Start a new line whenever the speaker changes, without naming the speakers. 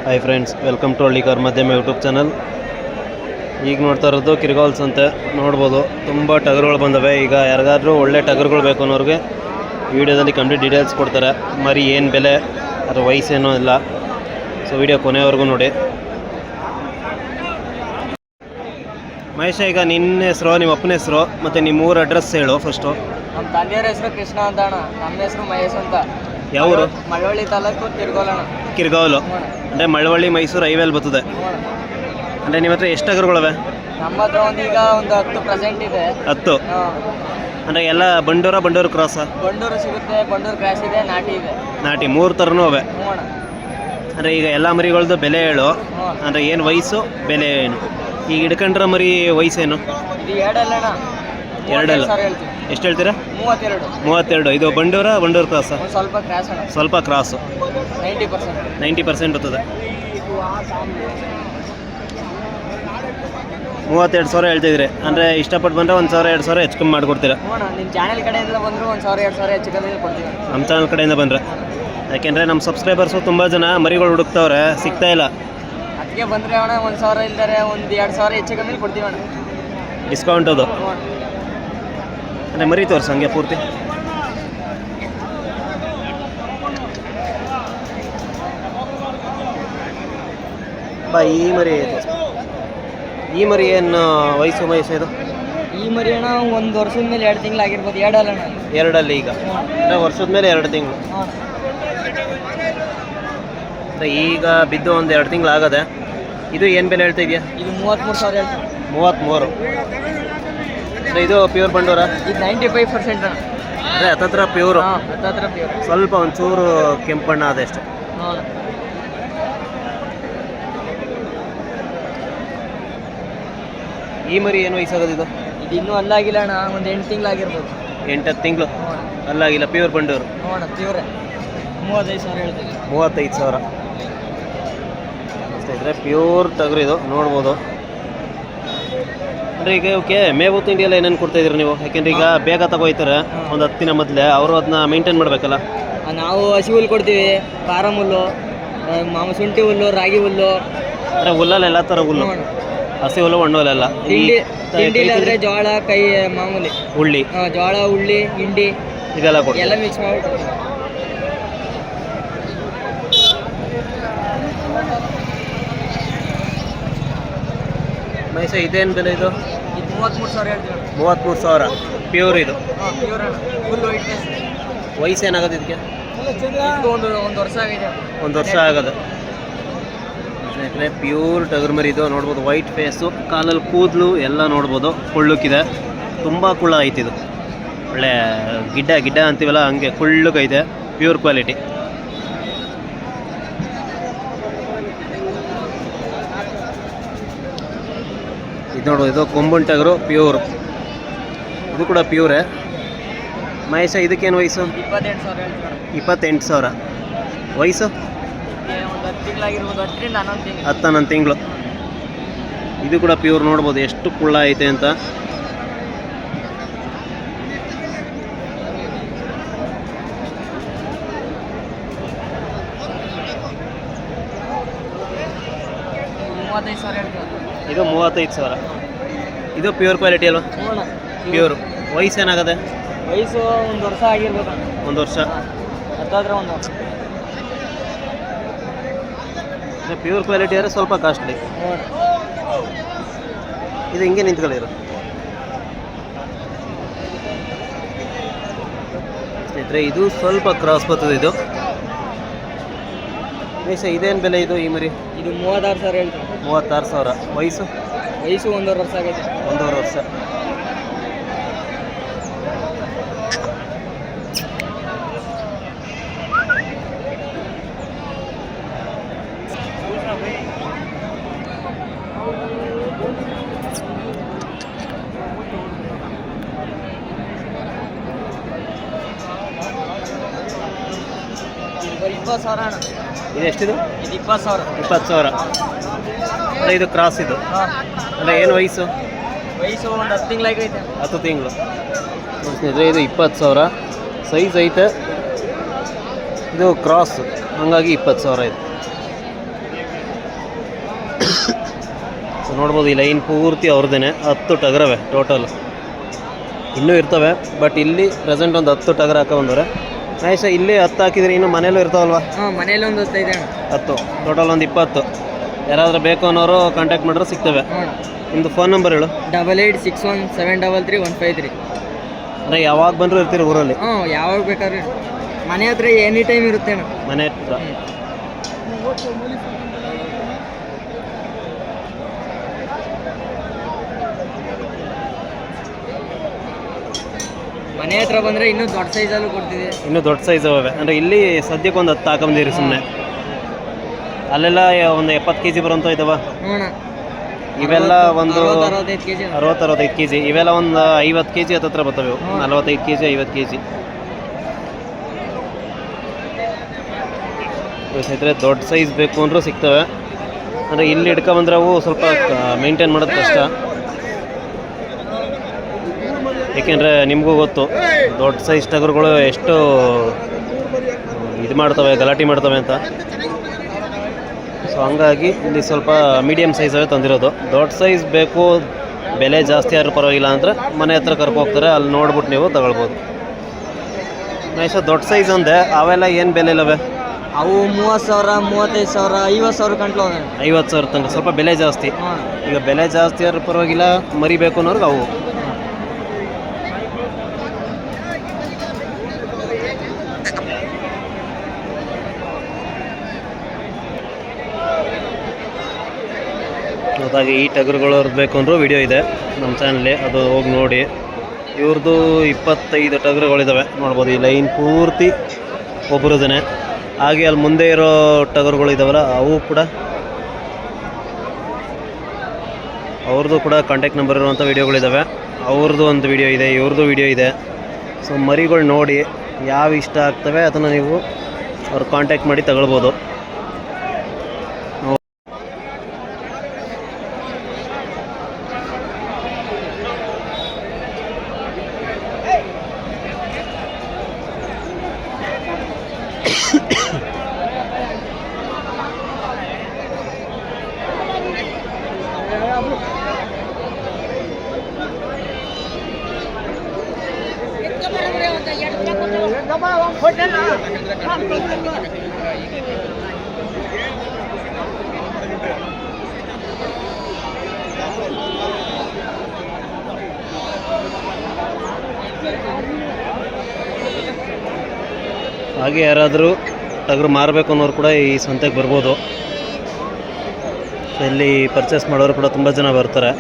Hi friends, welcome to Hallikar Madhyama YouTube channel. ಈಗ ನೋಡ್ತಾ ಇರೋದು ಕಿರ್ಗಾಲ್ಸ್ ಅಂತೆ. ನೋಡ್ಬೋದು ತುಂಬ ಟಗರುಗಳು ಬಂದವೆ. ಈಗ ಯಾರಿಗಾದ್ರೂ ಒಳ್ಳೆ ಟಗರುಗಳು ಬೇಕು ಅನ್ನೋರಿಗೆ ವಿಡಿಯೋದಲ್ಲಿ ಕಂಪ್ಲೀಟ್ ಡೀಟೇಲ್ಸ್ ಕೊಡ್ತಾರೆ. ಮರಿ ಏನು ಬೆಲೆ, ಅದರ ವಯಸ್ಸೇನೋ ಇಲ್ಲ. ಸೊ ವಿಡಿಯೋ ಕೊನೆವರೆಗೂ ನೋಡಿ. ಮಹೇಶ, ಈಗ ನಿನ್ನ ಹೆಸರು, ನಿಮ್ಮ ಅಪ್ಪನ ಹೆಸರು ಮತ್ತು ನಿಮ್ಮ ಊರ ಅಡ್ರೆಸ್ ಹೇಳು ಫಸ್ಟು.
ನಮ್ಮ ತಂದೆಯವ್ರ ಹೆಸರು ಕೃಷ್ಣ ಅಂತ ಅಣ್ಣ. ನಮ್ಮ ಹೆಸರು ಮಹೇಶ್ ಅಂತ.
ಯಾವರು?
ಮಳವಳ್ಳಿ ತಾಲೂಕು ಕಿರ್ಗೋಲಣ್ಣ.
ಕಿರ್ಗಾವಲು ಅಂದರೆ ಮಳವಳ್ಳಿ ಮೈಸೂರು ಹೈವೇಲಿ ಬರ್ತದೆ. ಅಂದರೆ ನಿಮ್ಮ ಹತ್ರ ಎಷ್ಟು ಟಗರುಗಳವೆ?
ನಮ್ಮ ಹತ್ರ ಈಗ ಒಂದು 10 ಪ್ರೆಸೆಂಟ್ ಇದೆ.
10 ಅಂದರೆ ಎಲ್ಲ ಬಂಡೂರು ಕ್ರಾಸ?
ಬಂಡೂರು ಸಿಗುತ್ತೆ, ಬಂಡೂರು ಕ್ರಾಸ್ ಇದೆ, ನಾಟಿ ಇದೆ.
ನಾಟಿ 3 ಥರನೂ ಅವೆ. ಅಂದರೆ ಈಗ ಎಲ್ಲ ಮರಿಗಳದ್ದು ಬೆಲೆ ಹೇಳು. ಅಂದರೆ ಏನು ವಯಸ್ಸು, ಬೆಲೆ ಏನು? ಈಗ ಹಿಡ್ಕೊಂಡ್ರೆ ಮರಿ ವಯಸ್ಸೇನು?
ಇದು ಎರಡಲ್ಲ.
ಎಷ್ಟು ಹೇಳ್ತೀರಾ? 32. ಇದು ಬಂಡೂರು ಕ್ರಾಸ?
ಸ್ವಲ್ಪ ಕ್ರಾಸ್ ಅಣ್ಣ.
ಸ್ವಲ್ಪ ಕ್ರಾಸು. 90% ಬರ್ತದೆ. 32,000 ಹೇಳ್ತಿದ್ರಿ. ಅಂದರೆ ಇಷ್ಟಪಟ್ಟು ಬಂದರೆ 1,000-2,000 ಹೆಚ್ಚು ಕಮ್ಮಿ ಮಾಡಿಕೊಡ್ತೀರಾ?
ನಿಮ್ಮ ಚಾನಲ್ ಕಡೆಯಿಂದ ಬಂದರೂ 1,000-2,000 ಹೆಚ್ಚು ಕಮ್ಮಿ ಕೊಡ್ತೀವಿ.
ನಮ್ಮ ಚಾನಲ್ ಕಡೆಯಿಂದ ಬಂದರೆ? ಯಾಕೆಂದರೆ ನಮ್ಮ ಸಬ್ಸ್ಕ್ರೈಬರ್ಸು ತುಂಬ ಜನ ಮರಿಗಳು ಹುಡುಕ್ತವ್ರೆ, ಸಿಗ್ತಾ ಇಲ್ಲ.
ಅದಕ್ಕೆ ಬಂದರೆ ಅಣ್ಣ 1,000 ಇಲ್ದರೆ 1-2,000 ಹೆಚ್ಚು ಕಮ್ಮಿ ಕೊಡ್ತೀವಿ ಅಣ್ಣ.
ಡಿಸ್ಕೌಂಟ್ ಅದು. ಅಂದರೆ ಮರಿ ತೋರಿಸಿ ಹಂಗೆ ಪೂರ್ತಿ. ಬಾ, ಈ ಮರಿ ಏನು ವಯಸ್ಸು ಇದು?
ಈ ಮರಿ ಅಣ್ಣ 1 ವರ್ಷದ ಮೇಲೆ 2 ತಿಂಗಳು ಆಗಿರ್ಬೋದು. ಎರಡಲ್ಲ ಅಣ್ಣ.
ಎರಡಲ್ಲಿ ಈಗ ಅಂದರೆ ವರ್ಷದ ಮೇಲೆ 2 ತಿಂಗಳು. ಈಗ ಬಿದ್ದು 1-2 ತಿಂಗಳು ಆಗದೆ. ಇದು ಏನು ಬೆಲೆ ಹೇಳ್ತಾ ಇದೆಯಾ?
ಇದು 33,000 ಹೇಳ್ತೀನಿ.
33. ಇದು ಪ್ಯೂರ್ ಬಂಡೂರ?
ಇದು 95% ಅಣ್ಣ.
ಅಂದರೆ ಹತ್ತತ್ರ ಪ್ಯೂರು.
ಹತ್ತತ್ರ ಪ್ಯೂರ್.
ಸ್ವಲ್ಪ ಒಂಚೂರು ಕೆಂಪಣ್ಣ ಅದಷ್ಟೇ. ಈ ಮರಿ ಏನು ವಯಸ್ಸಾಗೋದು ಇದು?
ಇದು ಇನ್ನೂ ಅಲ್ಲಾಗಿಲ್ಲ ಅಣ್ಣ. ಒಂದು 8 ತಿಂಗಳು ಆಗಿರ್ಬೋದು.
8-10 ತಿಂಗಳು ಅಲ್ಲಾಗಿಲ್ಲ. ಪ್ಯೂರ್ ಬಂಡೂರು.
ನೋಡ ಪ್ಯೂರ್. 35,000 ಹೇಳ್ತೀವಿ.
35,000 ಅಷ್ಟೇ ಇದ್ರೆ ಪ್ಯೂರ್ ಟಗರು ಇದು. ನೋಡ್ಬೋದು. ಅಂದರೆ ಈಗ ಓಕೆ, ಮೇವು ತಿಂಡಿ ಎಲ್ಲ ಏನೇನು ಕೊಡ್ತಾಯಿದ್ದೀರಿ ನೀವು? ಯಾಕೆಂದ್ರೆ ಈಗ ಬೇಗ ತಗೋಯ್ತಾರೆ ಒಂದು 10 ದಿನ ಮೊದಲೇ. ಅವರು ಅದನ್ನ ಮೇಂಟೈನ್ ಮಾಡಬೇಕಲ್ಲ.
ನಾವು ಹಸಿ ಹುಲ್ಲು ಕೊಡ್ತೀವಿ, ಫಾರಮ್ ಹುಲ್ಲು, ಶುಂಠಿ ಹುಲ್ಲು, ರಾಗಿ ಹುಲ್ಲು.
ಅಂದರೆ ಹುಲ್ಲಲ್ಲಿ ಎಲ್ಲ ಥರ ಹುಲ್ಲು, ಹಸಿ ಹುಲ್ಲು, ಒಣ ಹುಲ್ಲೆಲ್ಲ.
ತಿಂಡಿಲಾದರೆ ಜೋಳ, ಕೈ ಮಾಮೂಲಿ
ಹುಳ್ಳಿ,
ಜೋಳ, ಹುಳ್ಳಿ, ಹಿಂಡಿ
ಇದೆಲ್ಲ ಕೊಡ್ತೀವಿ.
ಎಲ್ಲ ಮಿಕ್ಸ್ ಮಾಡ್ಬಿಟ್ಟು.
ಮೈಸ, ಇದೇನು ಬೆಲೆ ಇದು?
ಇದು 33,000 ಹೇಳ್ತೀವಿ.
33,000 ಪ್ಯೂರ್ ಇದು?
Pure full whiteness.
ವಯಸ್ಸು ಏನಾಗೋದು ಇದಕ್ಕೆ?
ಒಂದು ವರ್ಷ ಆಗಿದೆ.
1 ವರ್ಷ ಆಗೋದು. ಸ್ನೇಹಿತರೆ, ಪ್ಯೂರ್ ಟಗರು ಮರಿ ಇದು. ನೋಡ್ಬೋದು, ವೈಟ್ ಫೇಸು, ಕಾಲಲ್ಲಿ ಕೂದಲು ಎಲ್ಲ ನೋಡ್ಬೋದು. ಕುಳ್ಳುಕ್ಕಿದೆ, ತುಂಬ ಕುಳ್ಳ ಐತಿ ಇದು. ಒಳ್ಳೆ ಗಿಡ್ಡ ಅಂತೀವಲ್ಲ ಹಂಗೆ ಕುಳ್ಳುಕೈತೆ. Pure quality. ಇದು ನೋಡ್ಬೋದು, ಇದು ಕೊಂಬನ್ ಟಗರು ಪ್ಯೂರ್. ಇದು ಕೂಡ ಪ್ಯೂರೇ. ಮಹೇಶ, ಇದಕ್ಕೇನು ವಯಸ್ಸು?
28,000 ಹೇಳ್ತೀವಿ.
28,000 ವಯಸ್ಸು?
ಒಂದು 10 ತಿಂಗಳಾಗಿರ್ಬೋದು. 10-11
11 ತಿಂಗಳು. ಇದು ಕೂಡ ಪ್ಯೂರ್. ನೋಡ್ಬೋದು ಎಷ್ಟು ಕುಳ್ಳ ಐತೆ ಅಂತ. ಇದು 35,000. ಇದು ಪ್ಯೂರ್ ಕ್ವಾಲಿಟಿ ಅಲ್ವಾ? ಪ್ಯೂರ್. ವಯಸ್ಸು ಏನಾಗದೆ?
ವಯಸ್ಸು 1 ವರ್ಷ ಆಗಿರ್ಬೋದು.
1 ವರ್ಷ
ಹತ್ತಾದ್ರೆ 1 ವರ್ಷ.
ಪ್ಯೂರ್ ಕ್ವಾಲಿಟಿ ಆದರೆ ಸ್ವಲ್ಪ ಕಾಸ್ಟ್ಲಿ. ಇದು ಹಿಂಗೆ ನಿಂತ್ಕೊಳ್ಳಿರು. ಸ್ನೇಹಿತರೆ, ಇದು ಸ್ವಲ್ಪ ಕ್ರಾಸ್ ಬರ್ತದೆ ಇದು. ಮೈಸ, ಇದೇನು ಬೆಲೆ ಇದು ಈ ಮರಿ?
ಇದು 36,000 ಹೇಳ್ತೀವಿ.
36,000 ವಯಸ್ಸು?
1 ವರ್ಷ ಆಗೈತೆ.
1.5 ವರ್ಷ.
ಇದು 20,000 ಅಣ್ಣ.
ಇದು ಎಷ್ಟಿದು?
ಇದು 20,000.
20,000. ಅಂದರೆ ಇದು ಕ್ರಾಸ್ ಇದು? ಅಂದರೆ ಏನು ವಯಸ್ಸು?
ವಯಸ್ಸು ಒಂದು 10 ತಿಂಗಳಾಗೈತೆ.
10 ತಿಂಗಳು. ಸ್ನೇಹಿತರೆ, ಇದು 20,000 ಸೈಜ್ ಐತೆ. ಇದು ಕ್ರಾಸ್, ಹಾಗಾಗಿ 20,000 ಇದೆ. ನೋಡ್ಬೋದು ಈ ಲೈನ್ ಪೂರ್ತಿ ಅವ್ರದ್ದೇನೆ 10 ಟಗರವೆ ಟೋಟಲ್. ಇನ್ನೂ ಇರ್ತವೆ ಬಟ್ ಇಲ್ಲಿ ಪ್ರೆಸೆಂಟ್ ಒಂದು 10 ಟಗರ್ ಹಾಕೋ ಬಂದವ್ರೆ. ನೈಸ್. ಇಲ್ಲಿ 10 ಹಾಕಿದ್ರೆ ಇನ್ನು ಮನೇಲೂ ಇರ್ತಾವಲ್ವಾ?
ಹಾಂ, ಮನೇಲಿ ಒಂದು 15
10 ಟೋಟಲ್ ಒಂದು 20. ಯಾರಾದರೂ ಬೇಕು ಅನ್ನೋರು ಕಾಂಟ್ಯಾಕ್ಟ್ ಮಾಡಿದ್ರೆ ಸಿಗ್ತವೆ. ನಿಮ್ಮದು ಫೋನ್ ನಂಬರ್ ಹೇಳು.
8861733153.
ಅಂದರೆ ಯಾವಾಗ ಬಂದರೂ ಇರ್ತೀರಿ ಊರಲ್ಲಿ?
ಹ್ಞೂ, ಯಾವಾಗ ಬೇಕಾದ್ರೆ ಮನೆ ಹತ್ರ ಎನಿ ಟೈಮ್ ಇರುತ್ತೆ ಅಣ್ಣ.
ಮನೆ ಹತ್ರ.
ಮನೆ ಹತ್ರ ಬಂದರೆ ಇನ್ನೂ ದೊಡ್ಡ ಸೈಜಲ್ಲೂ ಕೊಡ್ತೀವಿ.
ಇನ್ನೂ ದೊಡ್ಡ ಸೈಜ್ ಅವೆ. ಅಂದರೆ ಇಲ್ಲಿ ಸದ್ಯಕ್ಕೆ ಒಂದು 10 ಹಾಕೊಂಬಂದಿರಿ ಸುಮ್ಮನೆ. ಅಲ್ಲೆಲ್ಲ ಒಂದು 70 kg ಬರೋಂಥ ಇದ್ದಾವೆ.
ಹ್ಞೂ,
ಇವೆಲ್ಲ ಒಂದು
65 kg.
60-65 kg. ಇವೆಲ್ಲ ಒಂದು 50 kg ಹತ್ತತ್ರ ಬರ್ತವೆ ಇವು. 45 kg 50 kg. ಸ್ನೇಹಿತರೆ ದೊಡ್ಡ ಸೈಜ್ ಬೇಕು ಅಂದರೂ ಸಿಗ್ತವೆ. ಅಂದರೆ ಇಲ್ಲಿ ಹಿಡ್ಕೊಂಬಂದ್ರೆ ಅವು ಸ್ವಲ್ಪ ಮೇಂಟೈನ್ ಮಾಡೋದು ಕಷ್ಟ. ಏಕೆಂದರೆ ನಿಮಗೂ ಗೊತ್ತು ದೊಡ್ಡ ಸೈಜ್ ಟಗರುಗಳು ಎಷ್ಟು ಇದು ಮಾಡ್ತವೆ, ಗಲಾಟೆ ಮಾಡ್ತವೆ ಅಂತ. ಸೊ ಹಂಗಾಗಿ ಇಲ್ಲಿ ಸ್ವಲ್ಪ ಮೀಡಿಯಮ್ ಸೈಜವೇ ತಂದಿರೋದು. ದೊಡ್ಡ ಸೈಜ್ ಬೇಕು, ಬೆಲೆ ಜಾಸ್ತಿ ಆದ್ರೂ ಪರವಾಗಿಲ್ಲ ಅಂದರೆ ಮನೆ ಹತ್ರ ಕರ್ಕೊ ಹೋಗ್ತಾರೆ, ಅಲ್ಲಿ ನೋಡ್ಬಿಟ್ಟು ನೀವು ತಗೊಳ್ಬೋದು. ನೈಸ್. ದೊಡ್ಡ ಸೈಜ್ ಅಂದೆ, ಅವೆಲ್ಲ ಏನು ಬೆಲೆ ಇಲ್ಲವೆ?
ಅವು 30,000, 35,000, 50,000 ಗಂಟ್ಲು.
50,000 ತನಕ. ಸ್ವಲ್ಪ ಬೆಲೆ ಜಾಸ್ತಿ. ಈಗ ಬೆಲೆ ಜಾಸ್ತಿ ಆದ್ರೂ ಪರವಾಗಿಲ್ಲ, ಮರಿಬೇಕು ಅನ್ನೋರ್ಗೆ ಅವು. ಹಾಗೆ ಈ ಟಗರುಗಳವ್ರದ್ದು ಬೇಕು ಅಂದರೂ ವಿಡಿಯೋ ಇದೆ ನಮ್ಮ ಚಾನಲ್ಲಿ, ಅದು ಹೋಗಿ ನೋಡಿ. ಇವ್ರದ್ದು 25 ಟಗರುಗಳಿದ್ದಾವೆ ನೋಡ್ಬೋದು. ಈ ಲೈನ್ ಪೂರ್ತಿ ಒಬ್ಬರದೇ. ಹಾಗೆ ಅಲ್ಲಿ ಮುಂದೆ ಇರೋ ಟಗರುಗಳು ಇದ್ದಾವಲ್ಲ ಅವು ಕೂಡ, ಅವ್ರದ್ದು ಕೂಡ ಕಾಂಟ್ಯಾಕ್ಟ್ ನಂಬರ್ ಇರುವಂಥ ವೀಡಿಯೋಗಳಿದ್ದಾವೆ. ಅವ್ರದ್ದು ಒಂದು ವಿಡಿಯೋ ಇದೆ, ಇವ್ರದ್ದು ವಿಡಿಯೋ ಇದೆ. ಸೊ ಮರಿಗಳು ನೋಡಿ ಯಾವ ಇಷ್ಟ ಆಗ್ತವೆ ಅದನ್ನು ನೀವು ಅವ್ರು ಕಾಂಟ್ಯಾಕ್ಟ್ ಮಾಡಿ ತಗೊಳ್ಬೋದು. ಹಾಗೆ ಯಾರಾದರೂ ಟಗರು ಮಾರಬೇಕು ಅನ್ನೋರು ಕೂಡ ಈ ಸಂತೆಗೆ ಬರ್ಬೋದು. ಇಲ್ಲಿ ಪರ್ಚೇಸ್ ಮಾಡೋರು ಕೂಡ ತುಂಬ ಜನ ಬರ್ತಾರೆ.